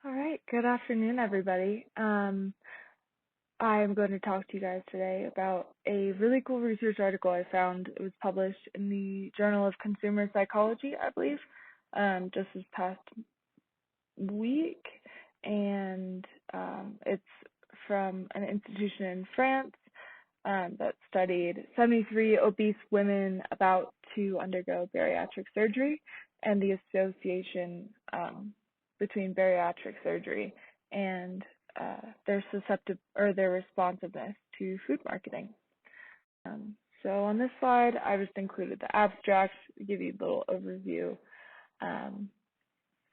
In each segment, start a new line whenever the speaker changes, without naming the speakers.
All right, good afternoon, everybody. I'm going to talk to you guys today about a really cool research article I found. It was published in the Journal of Consumer Psychology, I believe, just this past week, and it's from an institution in France that studied 73 obese women about to undergo bariatric surgery and the association between bariatric surgery and their responsiveness to food marketing. So on this slide, I just included the abstract to give you a little overview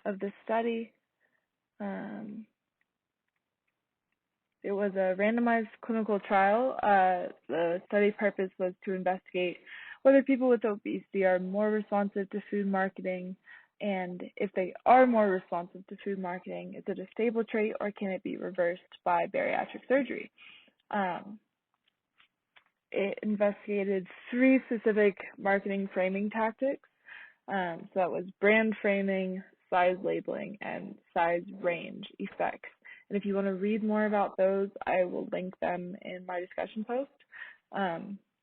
of the study. It was a randomized clinical trial. The study purpose was to investigate whether people with obesity are more responsive to food marketing, and if they are more responsive to food marketing, is it a stable trait or can it be reversed by bariatric surgery? It investigated 3 specific marketing framing tactics. So that was brand framing, size labeling, and size range effects. And if you want to read more about those, I will link them in my discussion post.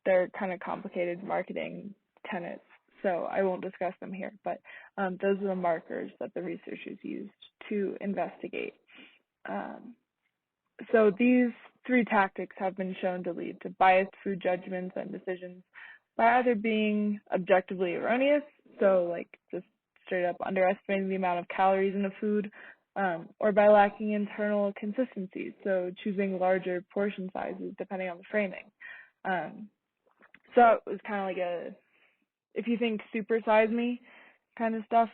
They're kind of complicated marketing tenets, so I won't discuss them here. But those are the markers that the researchers used to investigate. So these 3 tactics have been shown to lead to biased food judgments and decisions by either being objectively erroneous, so like just straight up underestimating the amount of calories in a food, or by lacking internal consistency, so choosing larger portion sizes depending on the framing. So it was kind of like if you think super size me kind of stuff,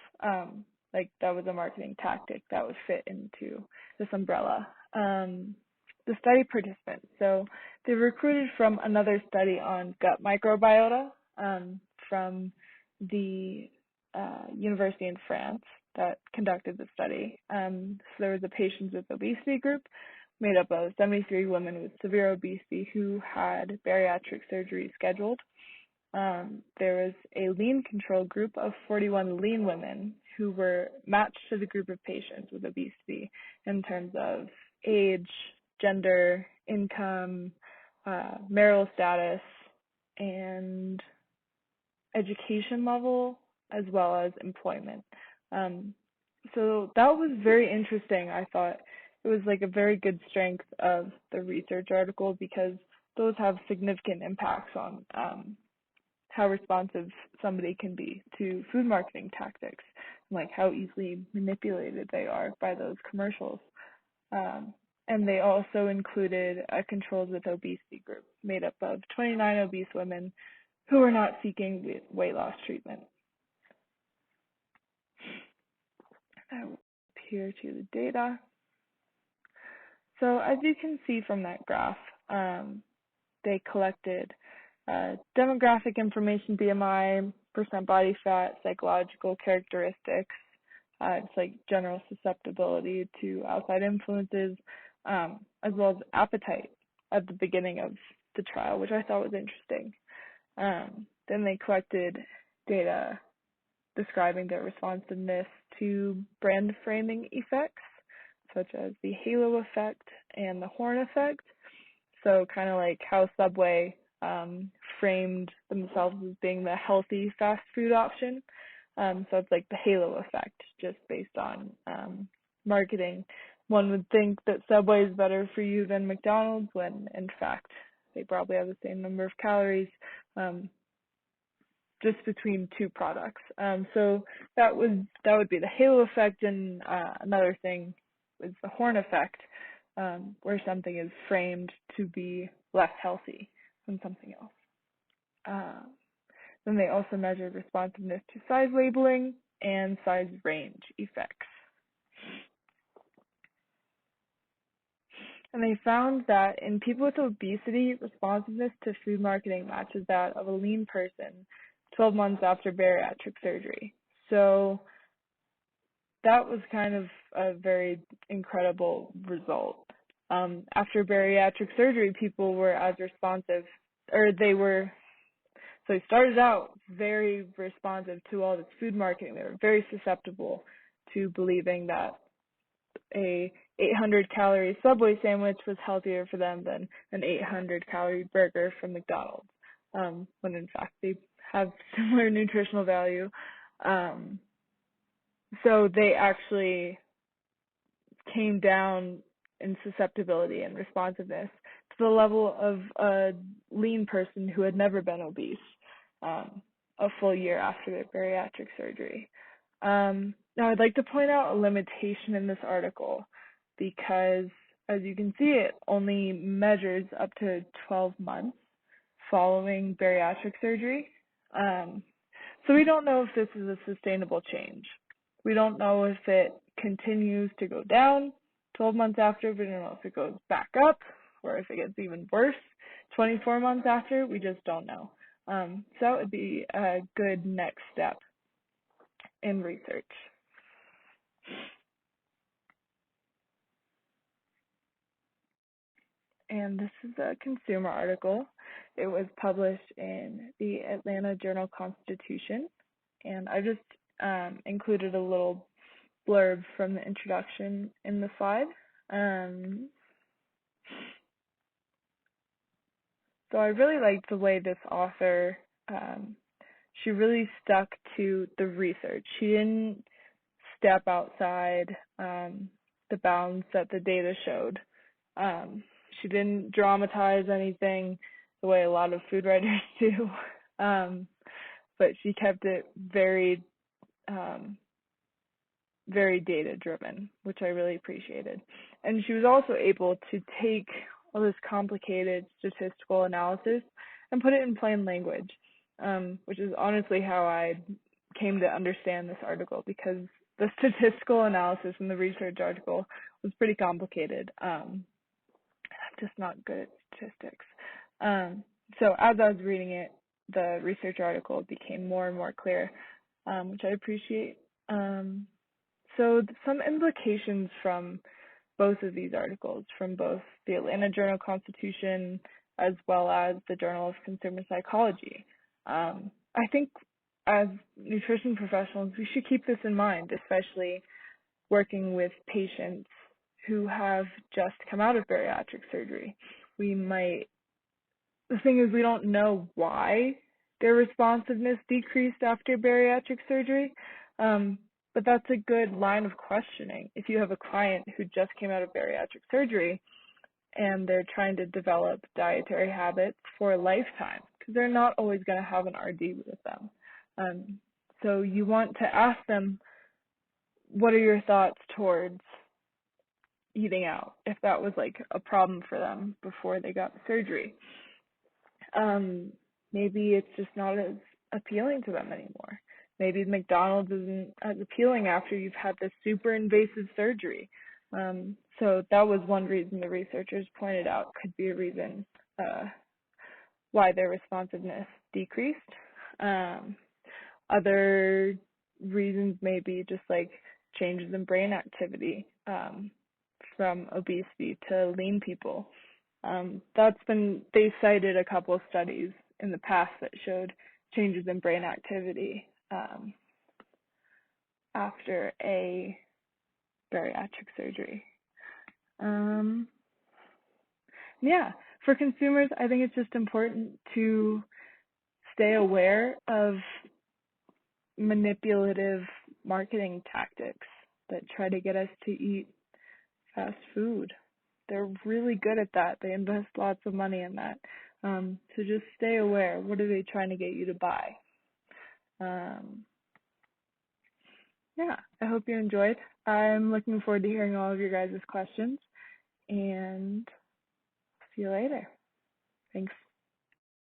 like that was a marketing tactic that would fit into this umbrella. The study participants, so they recruited from another study on gut microbiota from the university in France that conducted the study. So there was a patients with obesity group made up of 73 women with severe obesity who had bariatric surgery scheduled. There was a lean control group of 41 lean women who were matched to the group of patients with obesity in terms of age, gender, income, marital status, and education level, as well as employment. So that was very interesting. I thought it was like a very good strength of the research article because those have significant impacts on how responsive somebody can be to food marketing tactics, like how easily manipulated they are by those commercials. And they also included a controls with obesity group made up of 29 obese women who were not seeking weight loss treatment. I will appear to the data. So as you can see from that graph, they collected demographic information, BMI, percent body fat, psychological characteristics, it's like general susceptibility to outside influences, as well as appetite at the beginning of the trial, which I thought was interesting. Then they collected data describing their responsiveness to brand framing effects, such as the halo effect and the horn effect. So kind of like how Subway framed themselves as being the healthy fast food option. So it's like the halo effect, just based on marketing. One would think that Subway is better for you than McDonald's, when in fact they probably have the same number of calories, just between 2 products. So that would be the halo effect, and another thing is the horn effect, where something is framed to be less healthy than something else. Then they also measured responsiveness to size labeling and size range effects. And they found that in people with obesity, responsiveness to food marketing matches that of a lean person 12 months after bariatric surgery. So that was kind of a very incredible result. After bariatric surgery, people were as responsive, so they started out very responsive to all this food marketing. They were very susceptible to believing that a 800-calorie Subway sandwich was healthier for them than an 800-calorie burger from McDonald's, when in fact they have similar nutritional value. So they actually came down in susceptibility and responsiveness to the level of a lean person who had never been obese, a full year after their bariatric surgery. Now, I'd like to point out a limitation in this article because, as you can see, it only measures up to 12 months following bariatric surgery. So we don't know if this is a sustainable change. We don't know if it continues to go down 12 months after. We don't know if it goes back up or if it gets even worse 24 months after. We just don't know. So it'd be a good next step in research. And this is a consumer article. It was published in the Atlanta Journal-Constitution, and I just included a little blurb from the introduction in the slide. So I really liked the way this author, she really stuck to the research. She didn't step outside the bounds that the data showed. She didn't dramatize anything the way a lot of food writers do, but she kept it very, very data-driven, which I really appreciated. And she was also able to take all this complicated statistical analysis and put it in plain language, which is honestly how I came to understand this article, because the statistical analysis in the research article was pretty complicated. I'm just not good at statistics. So as I was reading it, the research article became more and more clear, which I appreciate. So some implications from both of these articles, from both the Atlanta Journal-Constitution as well as the Journal of Consumer Psychology. I think as nutrition professionals, we should keep this in mind, especially working with patients who have just come out of bariatric surgery. The thing is, we don't know why their responsiveness decreased after bariatric surgery, but that's a good line of questioning. If you have a client who just came out of bariatric surgery and they're trying to develop dietary habits for a lifetime, because they're not always going to have an RD with them. So you want to ask them, what are your thoughts towards eating out, if that was like a problem for them before they got the surgery? Maybe it's just not as appealing to them anymore. Maybe McDonald's isn't as appealing after you've had this super invasive surgery. So that was one reason the researchers pointed out could be a reason why their responsiveness decreased. Other reasons may be just like changes in brain activity from obesity to lean people. They cited a couple of studies in the past that showed changes in brain activity after a bariatric surgery. Yeah, for consumers, I think it's just important to stay aware of manipulative marketing tactics that try to get us to eat fast food. They're really good at that. They invest lots of money in that. So just stay aware. What are they trying to get you to buy? Yeah, I hope you enjoyed. I'm looking forward to hearing all of your guys' questions, and see you later. Thanks.